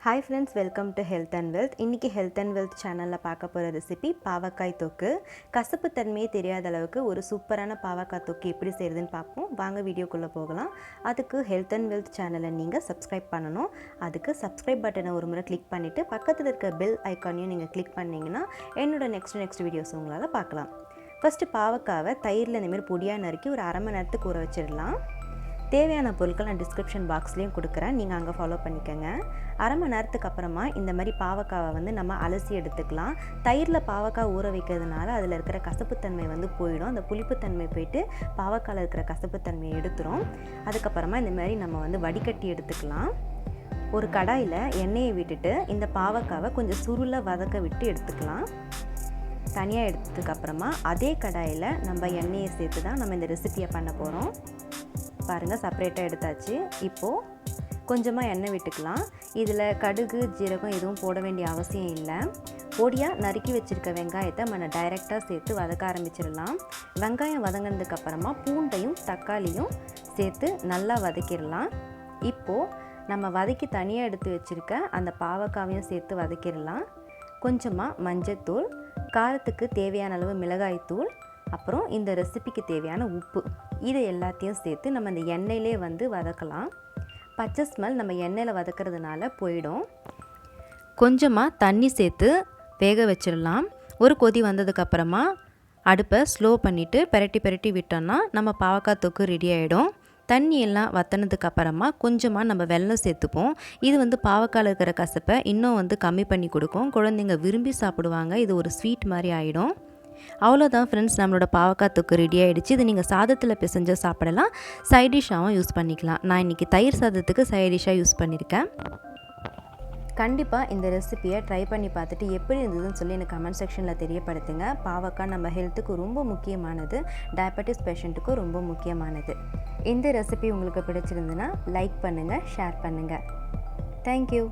Hi friends, welcome to Health and Wealth. இன்னைக்கு Health and Wealth சேனல்ல பார்க்க போற ரெசிபி பாவக்காய் தொக்கு. கசப்பு தன்மையே தெரியாத அளவுக்கு ஒரு சூப்பரான பாவக்காய் தொக்கு எப்படி செய்யறதுன்னு பார்ப்போம். வாங்க வீடியோக்குள்ள போகலாம். அதுக்கு Health and Wealth சேனலை நீங்க Subscribe பண்ணனும். அதுக்கு Subscribe பட்டனை ஒரு முறை கிளிக் பண்ணிட்டு பக்கத்துல இருக்க bell ஐகானையும் நீங்க கிளிக் பண்ணீங்கன்னா என்னோட நெக்ஸ்ட் வீடியோஸ் உங்களால பார்க்கலாம். ஃபர்ஸ்ட் பாவக்காவை தயிர்ல இந்த மாதிரி பொடியா நறுக்கி ஒரு அரை மணி நேரத்துக்கு ஊற வச்சிடலாம். தேவையான பொருட்கள் நான் டிஸ்கிரிப்ஷன் பாக்ஸ்லேயும் கொடுக்குறேன், நீங்கள் அங்கே ஃபாலோ பண்ணிக்கோங்க. அரை மணி நேரத்துக்கு அப்புறமா இந்த மாதிரி பாவக்காவை வந்து நம்ம அலசி எடுத்துக்கலாம். தயிரில் பாவக்காய் ஊற வைக்கிறதுனால அதில் இருக்கிற கசப்புத்தன்மை வந்து போயிடும். அந்த புளிப்புத்தன்மை போயிட்டு பாவக்காயில் இருக்கிற கசப்புத்தன்மையை எடுத்துரும். அதுக்கப்புறமா இந்த மாதிரி நம்ம வந்து வடிகட்டி எடுத்துக்கலாம். ஒரு கடாயில் எண்ணெயை விட்டுட்டு இந்த பாவக்காவை கொஞ்சம் சுருளை வதக்க விட்டு எடுத்துக்கலாம். தனியாக எடுத்ததுக்கப்புறமா அதே கடாயில் நம்ம எண்ணெயை சேர்த்து தான் நம்ம இந்த ரெசிபியை பண்ண போகிறோம். பாருங்கள், செப்பரேட்டாக எடுத்தாச்சு. இப்போது கொஞ்சமாக எண்ணெய் விட்டுக்கலாம். இதில் கடுகு ஜீரகம் எதுவும் போட வேண்டிய அவசியம் இல்லை. பொடியாக நறுக்கி வச்சுருக்க வெங்காயத்தை நம்ம டைரெக்டாக சேர்த்து வதக்க ஆரம்பிச்சிடலாம். வெங்காயம் வதங்கினதுக்கப்புறமா பூண்டையும் தக்காளியும் சேர்த்து நல்லா வதக்கிடலாம். இப்போது நம்ம வதக்கி தனியாக எடுத்து வச்சுருக்க அந்த பாவக்காவையும் சேர்த்து வதக்கிடலாம். கொஞ்சமாக மஞ்சத்தூள், காரத்துக்கு தேவையான அளவு மிளகாய்த்தூள், அப்புறம் இந்த ரெசிபிக்கு தேவையான உப்பு, இதை எல்லாத்தையும் சேர்த்து நம்ம இந்த எண்ணெயிலே வந்து வதக்கலாம். பச்சை ஸ்மெல் நம்ம எண்ணெயில் வதக்கிறதுனால போயிடும். கொஞ்சமாக தண்ணி சேர்த்து வேக வச்சிடலாம். ஒரு கொதி வந்ததுக்கப்புறமா அடுப்பை ஸ்லோ பண்ணிவிட்டு பெரட்டி விட்டோம்னா நம்ம பாவக்காய் தொக்கு ரெடி ஆகிடும். தண்ணி எல்லாம் வற்றினதுக்கப்புறமா கொஞ்சமாக நம்ம வெல்லம் சேர்த்துப்போம். இது வந்து பாவக்காயில் இருக்கிற கசப்பை இன்னும் வந்து கம்மி பண்ணி கொடுக்கும். குழந்தைங்க விரும்பி சாப்பிடுவாங்க. இது ஒரு ஸ்வீட் மாதிரி ஆகிடும். அவ்வளோதான் ஃப்ரெண்ட்ஸ், நம்மளோட பாவக்காய் தொக்கு ரெடி ஆகிடுச்சு. இது நீங்கள் சாதத்தில் பிசைஞ்சு சாப்பிடலாம், சைட் டிஷ்ஷாகவும் யூஸ் பண்ணிக்கலாம். நான் இன்றைக்கி தயிர் சாதத்துக்கு சைட் டிஷ்ஷாக யூஸ் பண்ணியிருக்கேன். கண்டிப்பாக இந்த ரெசிபியை ட்ரை பண்ணி பார்த்துட்டு எப்படி இருந்ததுன்னு சொல்லி எனக்கு கமெண்ட் செக்ஷனில் தெரியப்படுத்துங்க. பாவக்காய் நம்ம ஹெல்த்துக்கு ரொம்ப முக்கியமானது, டயபெட்டிஸ் பேஷண்ட்டுக்கும் ரொம்ப முக்கியமானது. இந்த ரெசிபி உங்களுக்கு பிடிச்சிருந்துன்னா லைக் பண்ணுங்கள், ஷேர் பண்ணுங்கள். தேங்க்யூ.